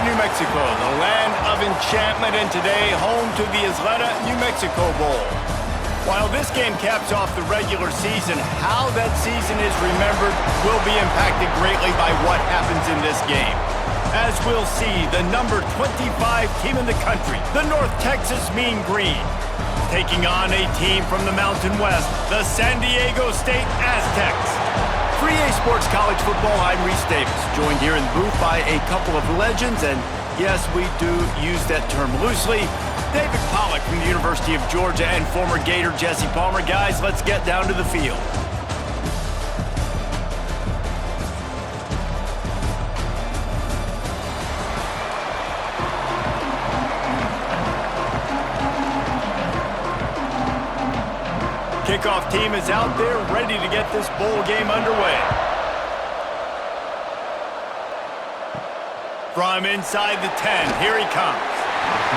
New Mexico, the land of enchantment, and today home to the Isleta New Mexico Bowl. While this game caps off the regular season, how that season is remembered will be impacted greatly by what happens in this game. As we'll see, the number 25 team in the country, the North Texas Mean Green, taking on a team from the Mountain West, the San Diego State Aztecs. For EA Sports College Football, I'm Reese Davis, joined here in the booth by a couple of legends, and yes, we do use that term loosely. David Pollack from the University of Georgia and former Gator Jesse Palmer. Guys, let's get down to the field. Kickoff team is out there ready to get this bowl game underway. From inside the 10, here he comes.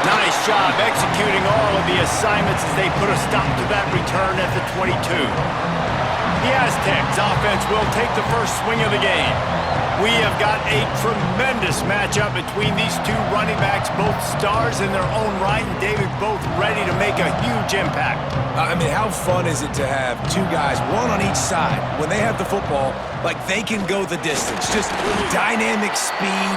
Nice job executing all of the assignments as they put a stop to that return at the 22. The Aztecs offense will take the first swing of the game. We have got a tremendous matchup between these two running backs, both stars in their own right, and David, both ready to make a huge impact. I mean, how fun is it to have two guys, one on each side, when they have the football, like they can go the distance. Just dynamic speed,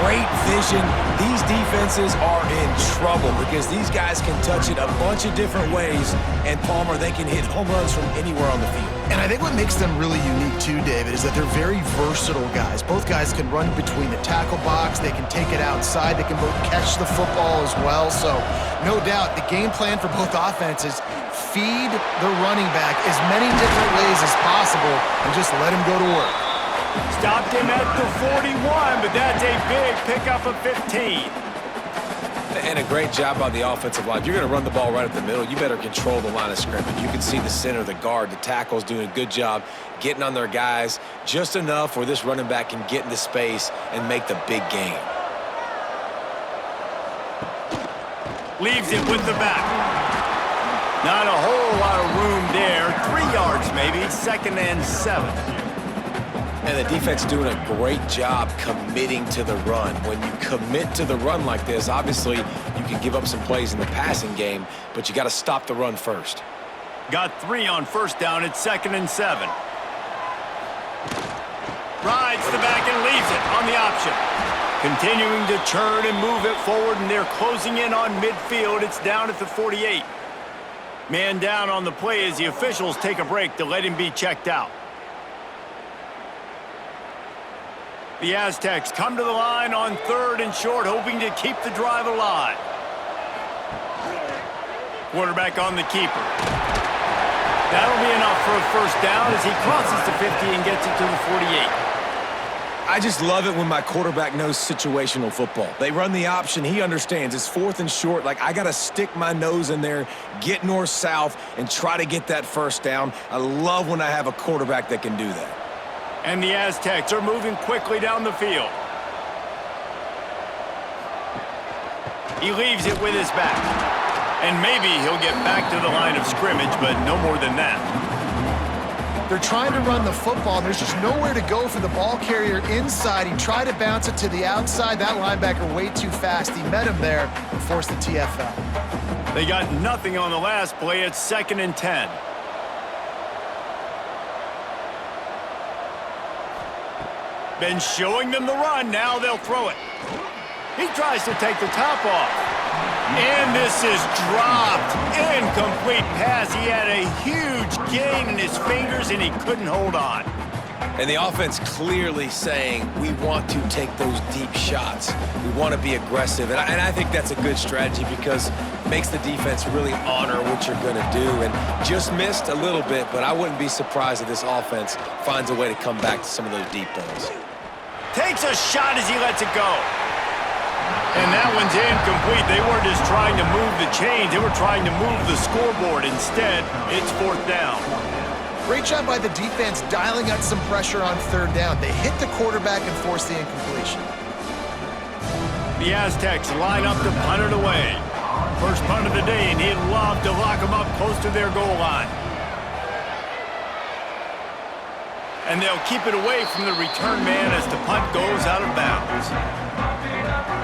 great vision. These defenses are in trouble because these guys can touch it a bunch of different ways, and Palmer, they can hit home runs from anywhere on the field. And I think what makes them really unique too, David, is that they're very versatile guys. Both guys can run between the tackle box, they can take it outside, they can both catch the football as well. So no doubt the game plan for both offenses, feed the running back as many different ways as possible and just let him go to work. Stopped him at the 41, but that's a big pickup of 15. And a great job by the offensive line. If you're going to run the ball right up the middle, you better control the line of scrimmage. You can see the center, the guard, the tackles doing a good job getting on their guys just enough where this running back can get into space and make the big gain. Leaves it with the back. Not a whole lot of room there. 3 yards maybe, 2nd and 7. And the defense doing a great job committing to the run. When you commit to the run like this, obviously you can give up some plays in the passing game, but you got to stop the run first. Got 3 on first down at 2nd and 7. Rides the back and leaves it on the option. Continuing to turn and move it forward, and they're closing in on midfield. It's down at the 48. Man down on the play as the officials take a break to let him be checked out. The Aztecs come to the line on 3rd and short, hoping to keep the drive alive. Quarterback on the keeper. That'll be enough for a first down as he crosses the 50 and gets it to the 48. I just love it when my quarterback knows situational football. They run the option. He understands. It's 4th and short. Like, I got to stick my nose in there, get north-south, and try to get that first down. I love when I have a quarterback that can do that. And the Aztecs are moving quickly down the field. He leaves it with his back. And maybe he'll get back to the line of scrimmage, but no more than that. They're trying to run the football, and there's just nowhere to go for the ball carrier inside. He tried to bounce it to the outside. That linebacker way too fast. He met him there and forced the TFL. They got nothing on the last play. It's 2nd and 10. Been showing them the run. Now they'll throw it. He tries to take the top off. And this is dropped. Incomplete pass. He had a huge gain in his fingers, and he couldn't hold on. And the offense clearly saying, we want to take those deep shots. We want to be aggressive. And I think that's a good strategy because it makes the defense really honor what you're going to do. And just missed a little bit, but I wouldn't be surprised if this offense finds a way to come back to some of those deep balls. Takes a shot as he lets it go. And that one's incomplete. They weren't just trying to move the chains. They were trying to move the scoreboard. Instead, it's 4th down. Great job by the defense dialing up some pressure on 3rd down. They hit the quarterback and forced the incompletion. The Aztecs line up to punt it away. First punt of the day, and he'd love to lock them up close to their goal line. And they'll keep it away from the return man as the punt goes out of bounds.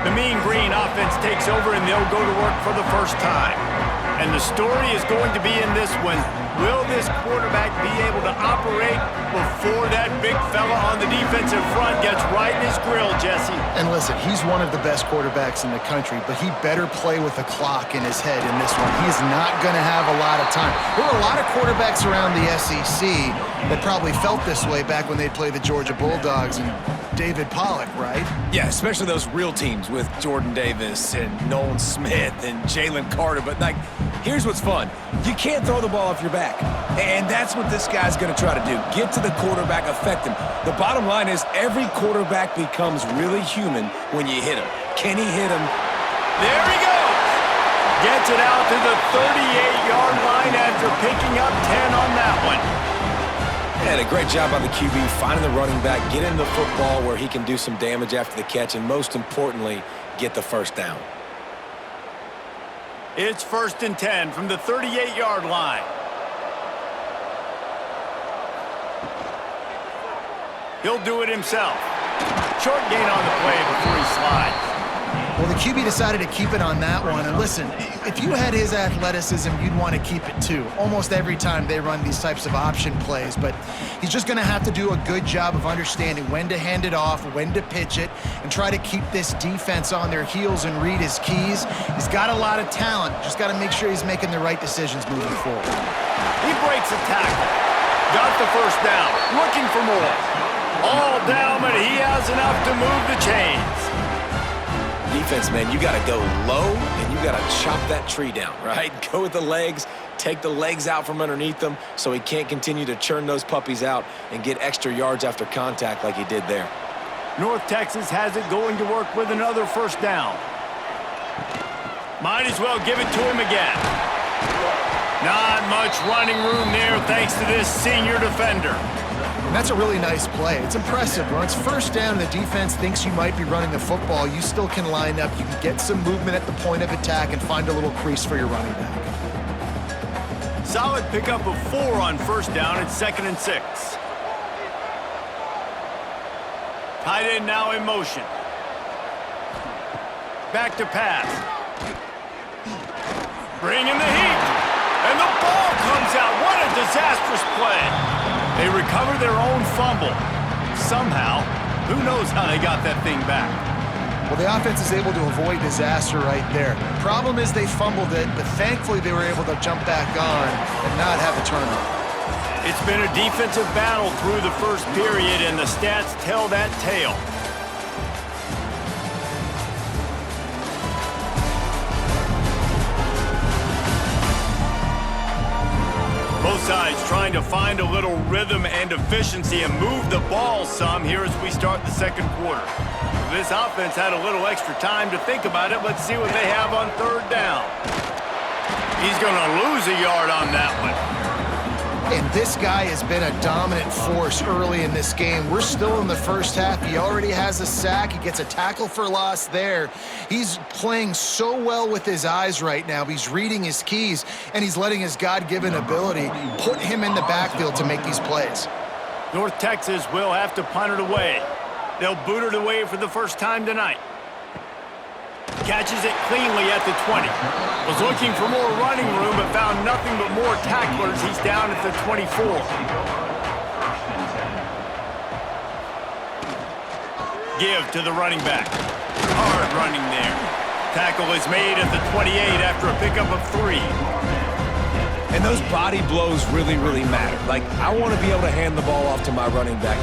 The Mean Green offense takes over, and they'll go to work for the first time. And the story is going to be in this one. Will this quarterback be able to operate before that big fella on the defensive front gets right in his grill, Jesse? And listen, he's one of the best quarterbacks in the country, but he better play with a clock in his head in this one. He is not going to have a lot of time. There were a lot of quarterbacks around the SEC that probably felt this way back when they played the Georgia Bulldogs and David Pollock, right? Yeah, especially those real teams with Jordan Davis and Nolan Smith and Jalen Carter. But, like, here's what's fun. You can't throw the ball off your back. And that's what this guy's going to try to do. Get to the quarterback, affect him. The bottom line is every quarterback becomes really human when you hit him. Can he hit him? There he goes. Gets it out to the 38-yard line after picking up 10 on that one. And a great job by the QB finding the running back, getting the football where he can do some damage after the catch, and most importantly, get the first down. It's 1st and 10 from the 38-yard line. He'll do it himself. Short gain on the play before he slides. Well, the QB decided to keep it on that one. And listen, if you had his athleticism, you'd want to keep it too. Almost every time they run these types of option plays. But he's just going to have to do a good job of understanding when to hand it off, when to pitch it, and try to keep this defense on their heels and read his keys. He's got a lot of talent. Just got to make sure he's making the right decisions moving forward. He breaks a tackle. Got the first down. Looking for more. All down, but he has enough to move the chains. Defense, man, you got to go low, and you got to chop that tree down, right? Go with the legs, take the legs out from underneath them so he can't continue to churn those puppies out and get extra yards after contact like he did there. North Texas has it going to work with another first down. Might as well give it to him again. Not much running room there thanks to this senior defender. And that's a really nice play. It's impressive. When it's first down and the defense thinks you might be running the football, you still can line up. You can get some movement at the point of attack and find a little crease for your running back. Solid pickup of 4 on first down at 2nd and 6. Tight end now in motion. Back to pass. Bringing the heat. And the ball comes out. What a disastrous play. They recover their own fumble. Somehow, who knows how they got that thing back. Well, the offense is able to avoid disaster right there. Problem is they fumbled it, but thankfully they were able to jump back on and not have a turnover. It's been a defensive battle through the first period, and the stats tell that tale. Both sides trying to find a little rhythm and efficiency and move the ball some here as we start the second quarter. This offense had a little extra time to think about it. Let's see what they have on third down. He's going to lose a yard on that one. And this guy has been a dominant force early in this game. We're still in the first half. He already has a sack. He gets a tackle for loss there. He's playing so well with his eyes right now. He's reading his keys, and he's letting his God-given ability put him in the backfield to make these plays. North Texas will have to punt it away. They'll boot it away for the first time tonight. Catches it cleanly at the 20. Was looking for more running room, but found nothing but more tacklers. He's down at the 24. Give to the running back. Hard running there. Tackle is made at the 28 after a pickup of 3. And those body blows really, really matter. Like, I want to be able to hand the ball off to my running back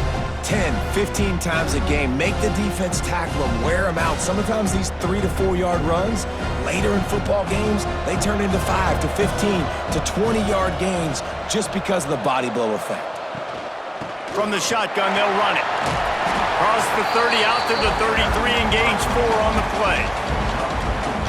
10, 15 times a game. Make the defense tackle them, wear them out. Sometimes these 3 to 4 yard runs, later in football games, they turn into 5 to 15 to 20 yard gains just because of the body blow effect. From the shotgun, they'll run it. Across the 30, out to the 33, and gains 4 on the play.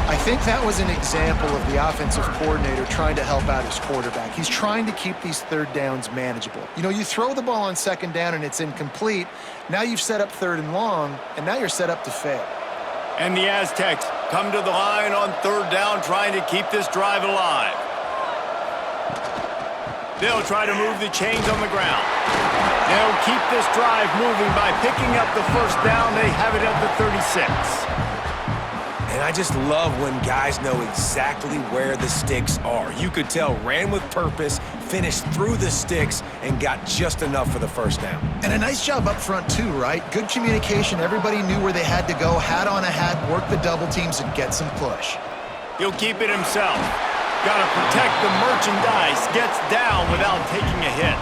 I think that was an example of the offensive coordinator trying to help out his quarterback. He's trying to keep these third downs manageable. You know, you throw the ball on second down and it's incomplete. Now you've set up third and long, and now you're set up to fail. And the Aztecs come to the line on third down, trying to keep this drive alive. They'll try to move the chains on the ground. They'll keep this drive moving by picking up the first down. They have it at the 36. And I just love when guys know exactly where the sticks are. You could tell ran with purpose, finished through the sticks, and got just enough for the first down. And a nice job up front too, right? Good communication. Everybody knew where they had to go, hat on a hat, work the double teams, and get some push. He'll keep it himself. Got to protect the merchandise. Gets down without taking a hit.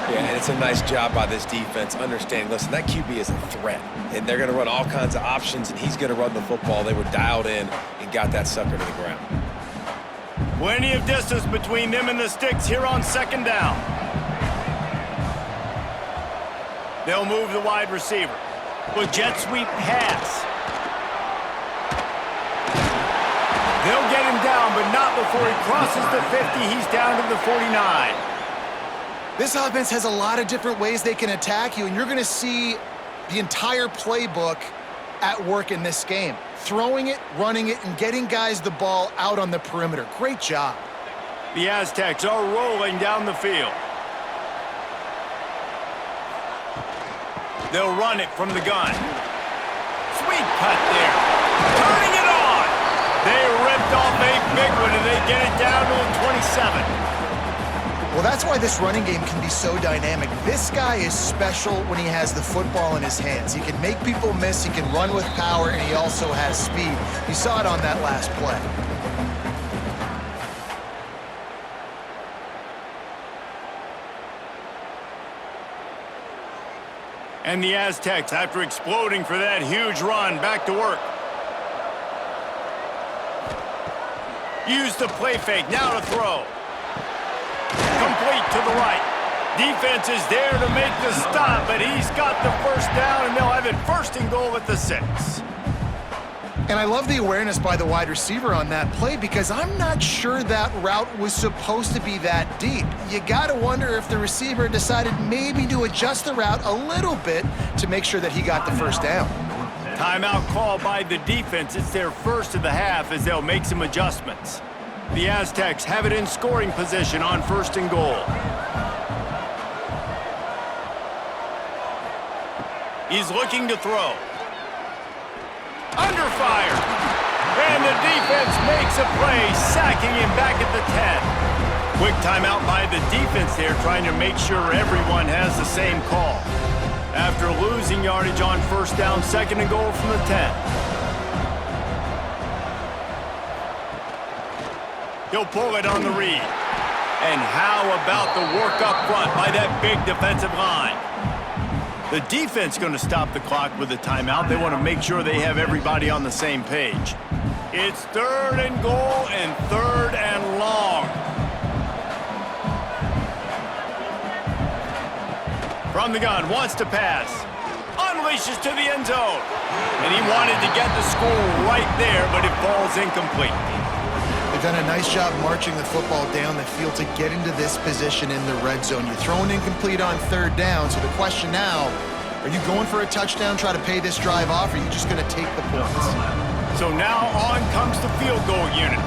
Yeah, and it's a nice job by this defense understanding, listen, that QB is a threat, and they're going to run all kinds of options, and he's going to run the football. They were dialed in and got that sucker to the ground. Plenty of distance between them and the sticks here on second down. They'll move the wide receiver. With jet sweep pass. They'll get him down, but not before he crosses the 50. He's down to the 49. This offense has a lot of different ways they can attack you, and you're going to see the entire playbook at work in this game. Throwing it, running it, and getting guys the ball out on the perimeter. Great job. The Aztecs are rolling down the field. They'll run it from the gun. Sweet cut there. Turning it on. They ripped off a big one, and they get it down to the 27. Well, that's why this running game can be so dynamic. This guy is special when he has the football in his hands. He can make people miss, he can run with power, and he also has speed. You saw it on that last play. And the Aztecs, after exploding for that huge run, back to work. Use the play fake, now to throw. Complete to the right. Defense is there to make the stop, but he's got the first down, and they'll have it first and goal at the 6. And I love the awareness by the wide receiver on that play because I'm not sure that route was supposed to be that deep. You got to wonder if the receiver decided maybe to adjust the route a little bit to make sure that he got the first down. Timeout call by the defense. It's their first of the half as they'll make some adjustments. The Aztecs have it in scoring position on first and goal. He's looking to throw. Under fire. And the defense makes a play, sacking him back at the 10. Quick timeout by the defense there, trying to make sure everyone has the same call. After losing yardage on first down, second and goal from the 10. He'll pull it on the read. And how about the work up front by that big defensive line? The defense going to stop the clock with a timeout. They want to make sure they have everybody on the same page. It's third and goal and third and long. From the gun, wants to pass. Unleashes to the end zone. And he wanted to get the score right there, but it falls incomplete. They've done a nice job marching the football down the field to get into this position in the red zone. You're throwing incomplete on third down, so the question now, are you going for a touchdown, try to pay this drive off, or are you just going to take the points? So now on comes the field goal unit.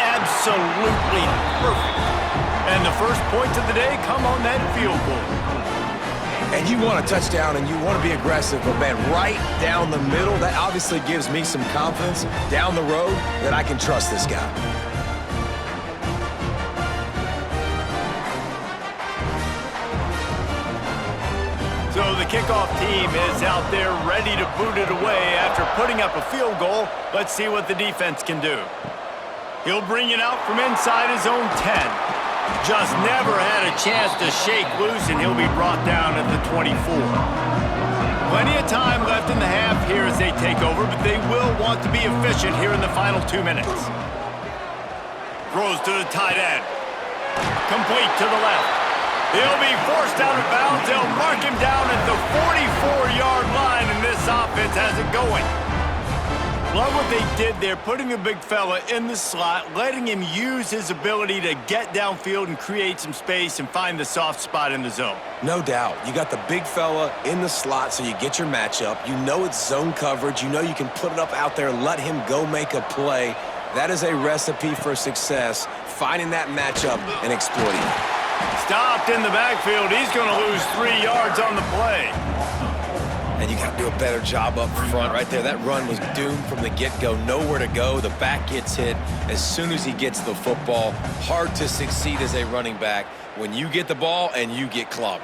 Absolutely perfect. And the first points of the day come on that field goal. And you want a touchdown and you want to be aggressive, but man, right down the middle, that obviously gives me some confidence down the road that I can trust this guy. So the kickoff team is out there ready to boot it away after putting up a field goal. Let's see what the defense can do. He'll bring it out from inside his own 10. Just never had a chance to shake loose, and he'll be brought down at the 24. Plenty of time left in the half here as they take over, but they will want to be efficient here in the final 2 minutes. Throws to the tight end. Complete to the left. He'll be forced out of bounds. They'll mark him down at the 44-yard line, and this offense has it going. Love what they did there, putting the big fella in the slot, letting him use his ability to get downfield and create some space and find the soft spot in the zone. No doubt. You got the big fella in the slot, so you get your matchup. You know it's zone coverage. You know you can put it up out there, let him go make a play. That is a recipe for success, finding that matchup and exploiting it. Stopped in the backfield. He's going to lose 3 yards on the play. And you got to do a better job up front right there. That run was doomed from the get-go. Nowhere to go. The back gets hit as soon as he gets the football. Hard to succeed as a running back when you get the ball and you get clobbered.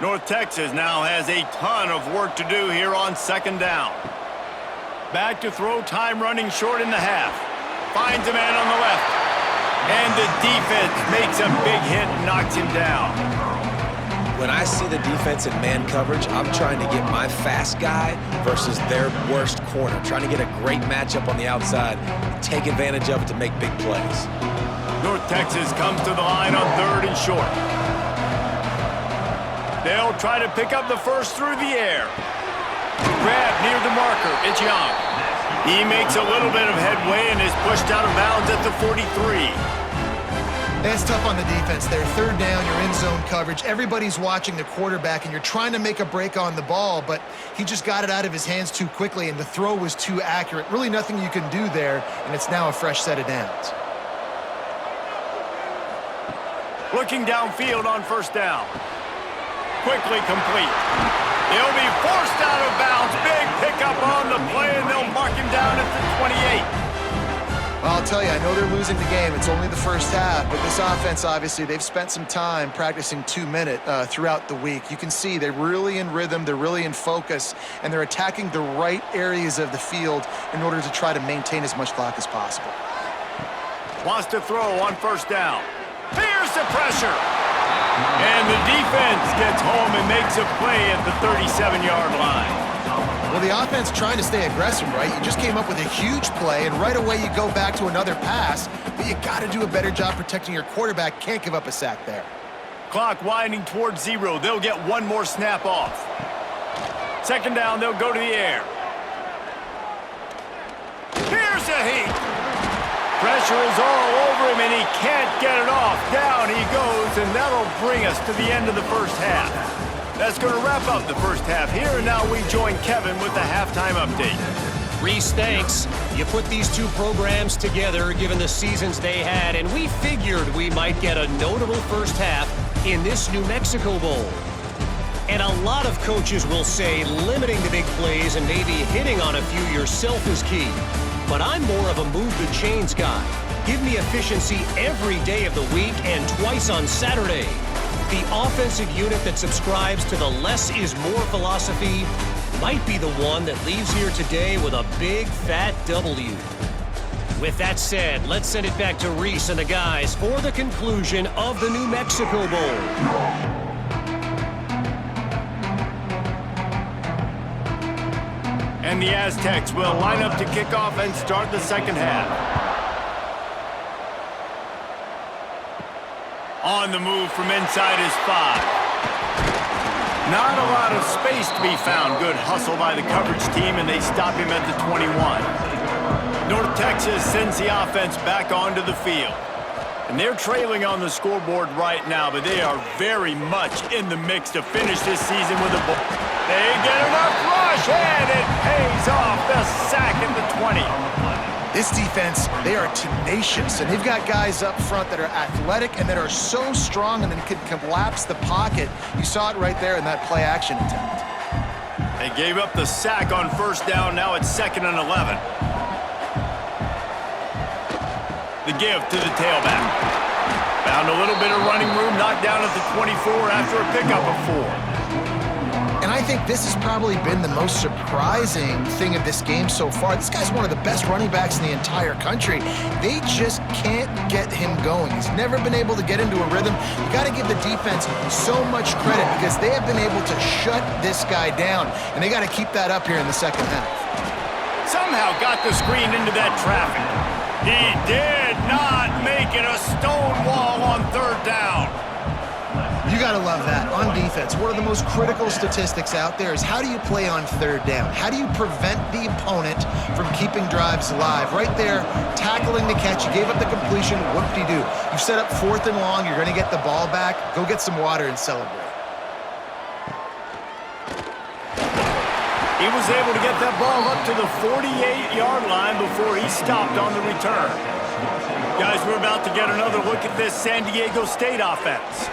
North Texas now has a ton of work to do here on 2nd down. Back to throw, time running short in the half. Finds a man on the left. And the defense makes a big hit and knocks him down. When I see the defense in man coverage, I'm trying to get my fast guy versus their worst corner. Trying to get a great matchup on the outside, take advantage of it to make big plays. North Texas comes to the line on 3rd and short. They'll try to pick up the first through the air. Grab near the marker. It's Young. He makes a little bit of headway and is pushed out of bounds at the 43. That's tough on the defense there. 3rd down, you're in zone coverage. Everybody's watching the quarterback, and you're trying to make a break on the ball, but he just got it out of his hands too quickly, and the throw was too accurate. Really nothing you can do there, and it's now a fresh set of downs. Looking downfield on 1st down. Quickly complete. He'll be forced out of bounds. Big pickup on the play, and they'll mark him down at the 28. Well, I'll tell you, I know they're losing the game. It's only the first half, but this offense, obviously, they've spent some time practicing 2-minute throughout the week. You can see they're really in rhythm, they're really in focus, and they're attacking the right areas of the field in order to try to maintain as much clock as possible. Wants to throw on 1st down. Here's the pressure. And the defense gets home and makes a play at the 37-yard line. Well, the offense trying to stay aggressive, right? You just came up with a huge play, and right away you go back to another pass, but you got to do a better job protecting your quarterback. Can't give up a sack there. Clock winding towards 0. They'll get one more snap off. 2nd down, they'll go to the air. Here's a heat. Pressure is all over him, and he can't get it off. Down he goes, and that'll bring us to the end of the first half. That's going to wrap up the first half here, and now we join Kevin with the halftime update. Reese, thanks. You put these two programs together given the seasons they had, and we figured we might get a notable first half in this New Mexico Bowl. And a lot of coaches will say limiting the big plays and maybe hitting on a few yourself is key. But I'm more of a move the chains guy. Give me efficiency every day of the week and twice on Saturday. The offensive unit that subscribes to the less is more philosophy might be the one that leaves here today with a big fat W. With that said, let's send it back to Reese and the guys for the conclusion of the New Mexico Bowl. And the Aztecs will line up to kick off and start the 2nd half. On the move from inside his 5. Not a lot of space to be found. Good hustle by the coverage team, and they stop him at the 21. North Texas sends the offense back onto the field. And they're trailing on the scoreboard right now, but they are very much in the mix to finish this season with a ball. They get enough rush, and it pays off. The sack at the 20. This defense, they are tenacious, and they've got guys up front that are athletic and that are so strong and then can collapse the pocket. You saw it right there in that play-action attempt. They gave up the sack on 1st down. Now it's 2nd and 11. The give to the tailback. Found a little bit of running room, knocked down at the 24 after a pickup of 4. And I think this has probably been the most surprising thing of this game so far. This guy's one of the best running backs in the entire country. They just can't get him going. He's never been able to get into a rhythm. You got to give the defense so much credit because they have been able to shut this guy down, and they got to keep that up here in the 2nd half. Somehow got the screen into that traffic. He did not make it a stone wall on 3rd down. You got to love that. On defense, one of the most critical statistics out there is how do you play on 3rd down? How do you prevent the opponent from keeping drives alive? Right there, tackling the catch. You gave up the completion. Whoop-de-doo. You set up 4th and long. You're going to get the ball back. Go get some water and celebrate. He was able to get that ball up to the 48-yard line before he stopped on the return. Guys, we're about to get another look at this San Diego State offense.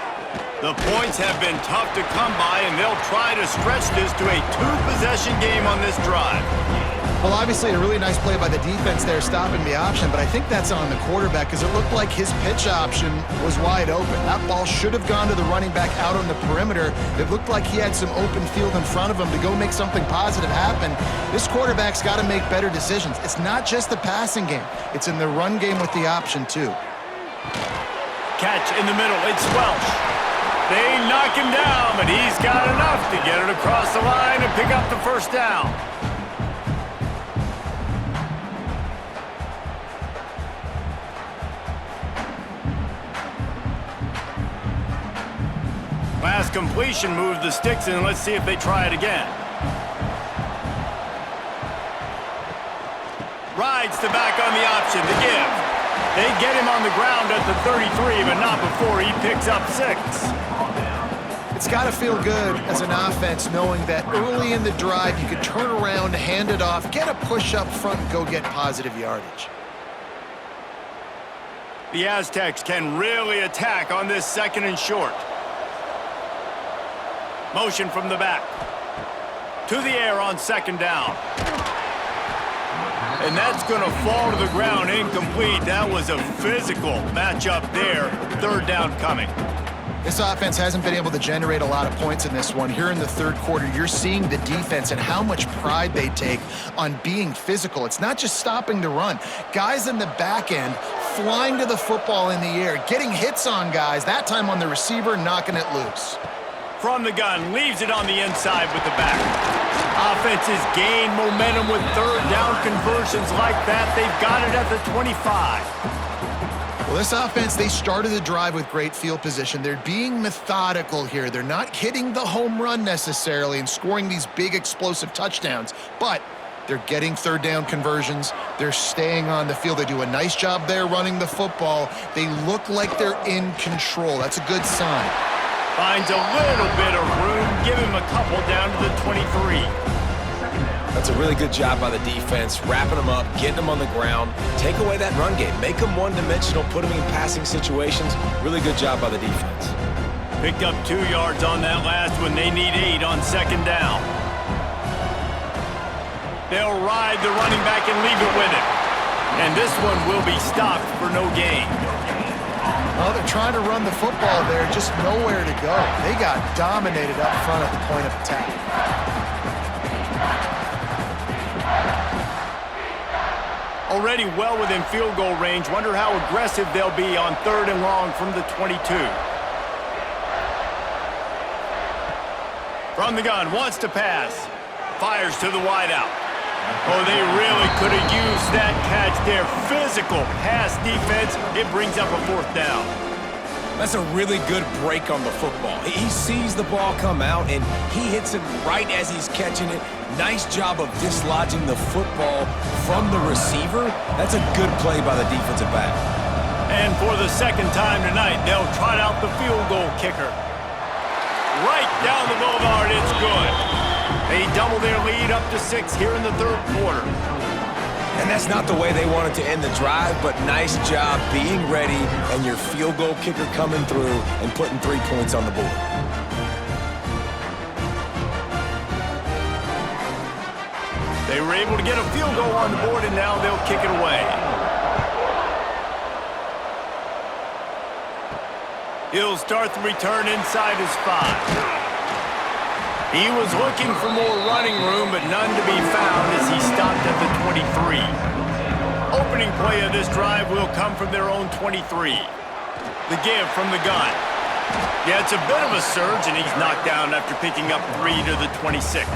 The points have been tough to come by, and they'll try to stretch this to a two-possession game on this drive. Well, obviously, a really nice play by the defense there, stopping the option, but I think that's on the quarterback because it looked like his pitch option was wide open. That ball should have gone to the running back out on the perimeter. It looked like he had some open field in front of him to go make something positive happen. This quarterback's got to make better decisions. It's not just the passing game. It's in the run game with the option, too. Catch in the middle. It's Welsh. They knock him down, but he's got enough to get it across the line and pick up the first down. Last completion moved the sticks in. Let's see if they try it again. Rides the back on the option, the give. They get him on the ground at the 33, but not before he picks up 6. It's got to feel good as an offense knowing that early in the drive you could turn around, hand it off, get a push up front, and go get positive yardage. The Aztecs can really attack on this second and short. Motion from the back. To the air on second down. And that's going to fall to the ground incomplete. That was a physical matchup there. Third down coming. This offense hasn't been able to generate a lot of points in this one. Here in the third quarter, you're seeing the defense and how much pride they take on being physical. It's not just stopping the run. Guys in the back end flying to the football in the air, getting hits on guys, that time on the receiver, knocking it loose. From the gun, leaves it on the inside with the back. Offenses gain momentum with third down conversions like that. They've got it at the 25. Well, this offense, they started the drive with great field position. They're being methodical here. They're not hitting the home run necessarily and scoring these big explosive touchdowns, but they're getting third down conversions. They're staying on the field. They do a nice job there running the football. They look like they're in control. That's a good sign. Finds a little bit of room. Give him a couple down to the 23. That's a really good job by the defense, wrapping them up, getting them on the ground, take away that run game, make them one-dimensional, put them in passing situations. Really good job by the defense. Picked up 2 yards on that last one. They need 8 on second down. They'll ride the running back and leave it with him. And this one will be stopped for no gain. Well, they're trying to run the football there, just nowhere to go. They got dominated up front at the point of attack. Already well within field goal range. Wonder how aggressive they'll be on third and long from the 22. From the gun, wants to pass. Fires to the wideout. Oh, they really could have used that catch there. Physical pass defense. It brings up a fourth down. That's a really good break on the football. He sees the ball come out, and he hits it right as he's catching it. Nice job of dislodging the football from the receiver. That's a good play by the defensive back. And for the second time tonight, they'll trot out the field goal kicker. Right down the boulevard, it's good. They double their lead up to 6 here in the third quarter. And that's not the way they wanted to end the drive, but nice job being ready and your field goal kicker coming through and putting 3 points on the board. They were able to get a field goal on the board, and now they'll kick it away. He'll start the return inside his 5. He was looking for more running room, but none to be found as he stopped at the 23. Opening play of this drive will come from their own 23. The give from the gun. Yeah, it's a bit of a surge, and he's knocked down after picking up 3 to the 26.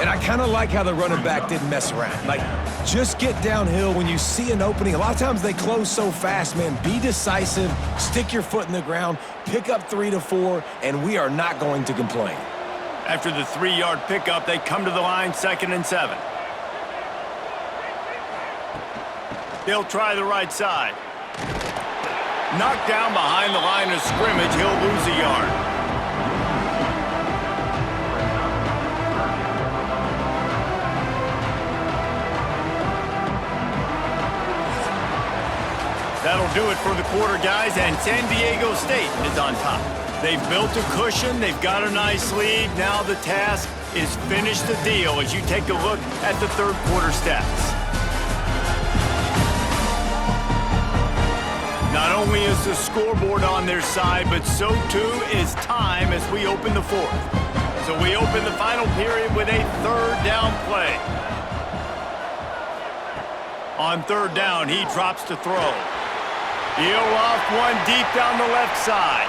And I kind of like how the running back didn't mess around. Like, just get downhill when you see an opening. A lot of times they close so fast, man. Be decisive, stick your foot in the ground, pick up 3 to 4, and we are not going to complain. After the 3-yard pickup, they come to the line, 2nd and 7. They'll try the right side. Knocked down behind the line of scrimmage, he'll lose a yard. That'll do it for the quarter, guys, and San Diego State is on top. They've built a cushion. They've got a nice lead. Now the task is finish the deal as you take a look at the third quarter stats. Not only is the scoreboard on their side, but so too is time as we open the fourth. So we open the final period with a third down play. On third down, he drops to throw. He'll loft one deep down the left side.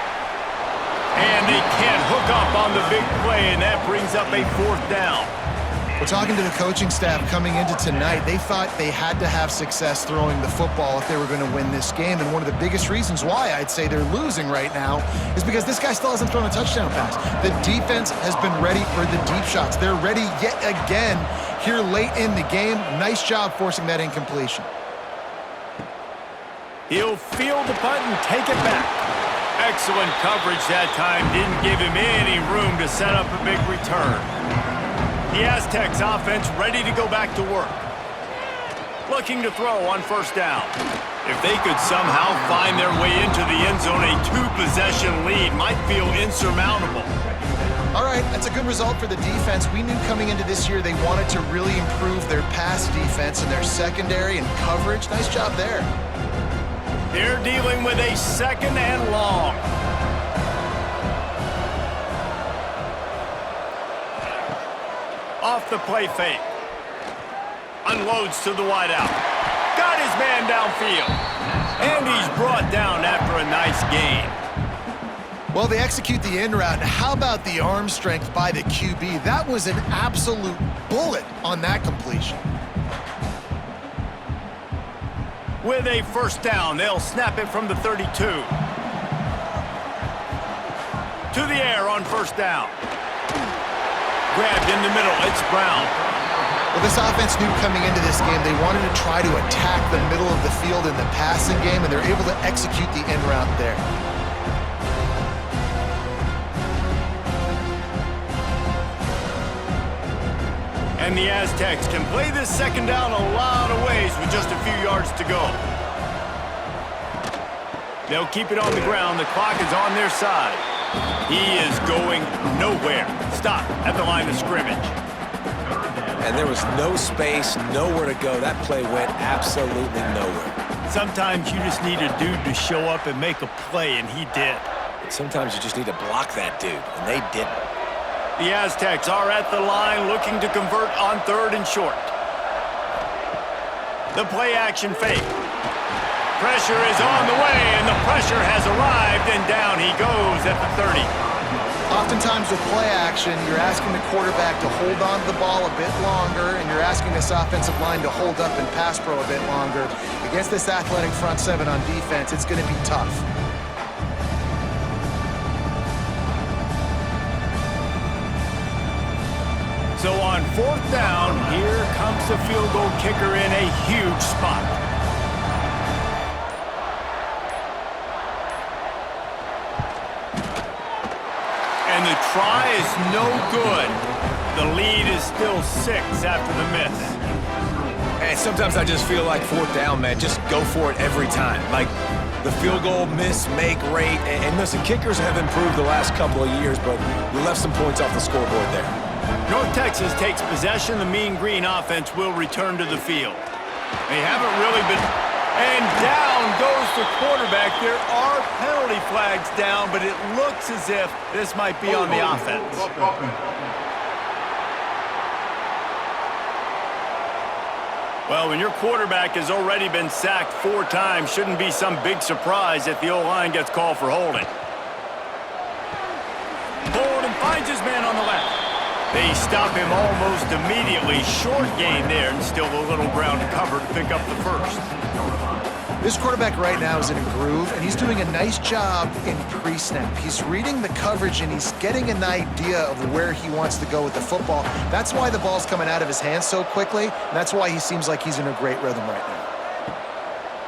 And they can't hook up on the big play, and that brings up a fourth down. We're talking to the coaching staff coming into tonight. They thought they had to have success throwing the football if they were going to win this game. And one of the biggest reasons why I'd say they're losing right now is because this guy still hasn't thrown a touchdown pass. The defense has been ready for the deep shots. They're ready yet again here late in the game. Nice job forcing that incompletion. He'll field the punt and take it back. Excellent coverage that time. Didn't give him any room to set up a big return. The Aztecs offense ready to go back to work. Looking to throw on first down. If they could somehow find their way into the end zone, a two-possession lead might feel insurmountable. All right, that's a good result for the defense. We knew coming into this year they wanted to really improve their pass defense and their secondary and coverage. Nice job there. They're dealing with a second and long. Off the play fake. Unloads to the wideout. Got his man downfield. And he's brought down after a nice gain. Well, they execute the in route. How about the arm strength by the QB? That was an absolute bullet on that completion. With a first down, they'll snap it from the 32. To the air on first down. Grabbed in the middle, it's Brown. Well, this offense knew coming into this game they wanted to try to attack the middle of the field in the passing game, and they're able to execute the in route there. And the Aztecs can play this second down a lot of ways with just a few yards to go. They'll keep it on the ground. The clock is on their side. He is going nowhere. Stop at the line of scrimmage. And there was no space, nowhere to go. That play went absolutely nowhere. Sometimes you just need a dude to show up and make a play, and he did. And sometimes you just need to block that dude, and they didn't. The Aztecs are at the line looking to convert on third and short. The play action fake. Pressure is on the way, and the pressure has arrived, and down he goes at the 30. Oftentimes with play action, you're asking the quarterback to hold on to the ball a bit longer, and you're asking this offensive line to hold up and pass pro a bit longer. Against this athletic front seven on defense, it's going to be tough. So on fourth down, here comes the field goal kicker in a huge spot. And the try is no good. The lead is still 6 after the miss. And sometimes I just feel like fourth down, man, just go for it every time. Like the field goal miss, make rate. And listen, kickers have improved the last couple of years, but we left some points off the scoreboard there. North Texas takes possession. The Mean Green offense will return to the field. They haven't really been... And down goes the quarterback. There are penalty flags down, but it looks as if this might be on the offense. Well, when your quarterback has already been sacked 4 times, shouldn't be some big surprise if the O-line gets called for holding. Pulled and finds his man on the left. They stop him almost immediately. Short gain there, and still a little ground to cover to pick up the first. This quarterback right now is in a groove, and he's doing a nice job in pre-snap. He's reading the coverage, and he's getting an idea of where he wants to go with the football. That's why the ball's coming out of his hands so quickly, and that's why he seems like he's in a great rhythm right now.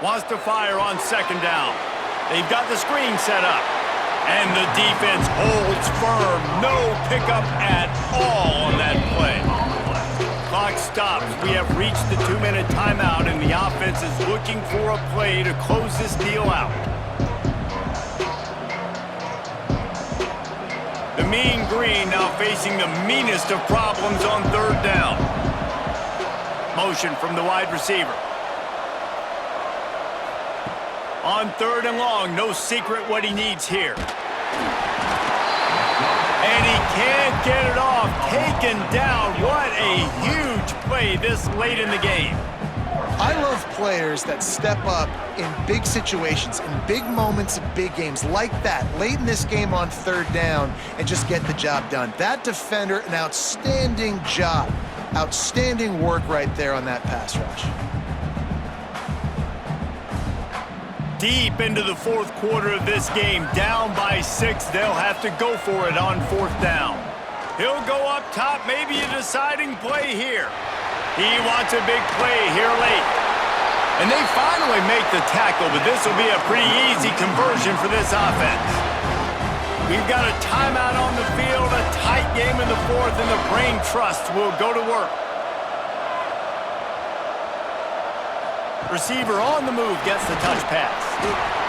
Wants to fire on second down. They've got the screen set up. And the defense holds firm. No pickup at all on that play. clock stops. We have reached the 2-minute timeout, and the offense is looking for a play to close this deal out. The Mean Green now facing the meanest of problems on third down. Motion from the wide receiver. On third and long, no secret what he needs here. And he can't get it off. Taken down. What a huge play this late in the game. I love players that step up in big situations, in big moments of big games like that, late in this game on third down, and just get the job done. That defender, an outstanding job. Outstanding work right there on that pass rush. Deep into the fourth quarter of this game, down by 6. They'll have to go for it on fourth down. He'll go up top, maybe a deciding play here. He wants a big play here late. And they finally make the tackle, but this will be a pretty easy conversion for this offense. We've got a timeout on the field, a tight game in the fourth, and the Brain Trust will go to work. Receiver on the move gets the touch pass.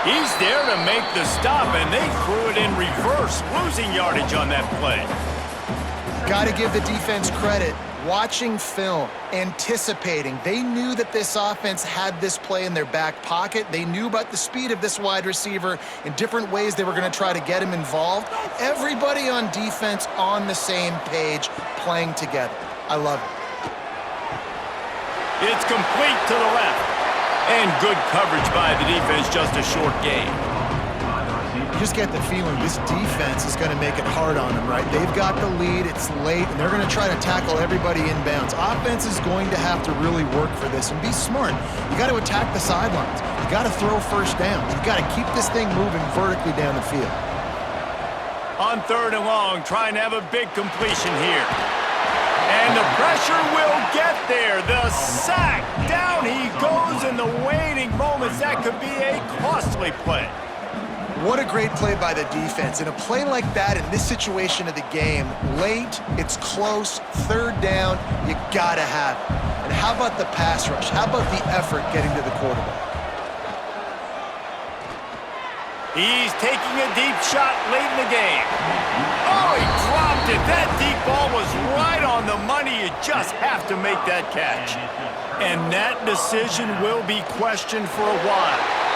He's there to make the stop, and they threw it in reverse, losing yardage on that play. Got to give the defense credit. Watching film, anticipating. They knew that this offense had this play in their back pocket. They knew about the speed of this wide receiver in different ways they were going to try to get him involved. Everybody on defense on the same page, playing together. I love it. It's complete to the left. And good coverage by the defense, just a short gain. You just get the feeling this defense is going to make it hard on them, right? They've got the lead, it's late, and they're going to try to tackle everybody inbounds. Offense is going to have to really work for this and be smart. You got to attack the sidelines. You got to throw first downs. You got to keep this thing moving vertically down the field. On third and long, trying to have a big completion here. And the pressure will get there. The sack. Down he goes in the waning moments. That could be a costly play. What a great play by the defense. In a play like that, in this situation of the game, late, it's close, third down, you gotta have it. And how about the pass rush? How about the effort getting to the quarterback? He's taking a deep shot late in the game. Oh, he dropped it. That deep ball was right on the money. You just have to make that catch. And that decision will be questioned for a while.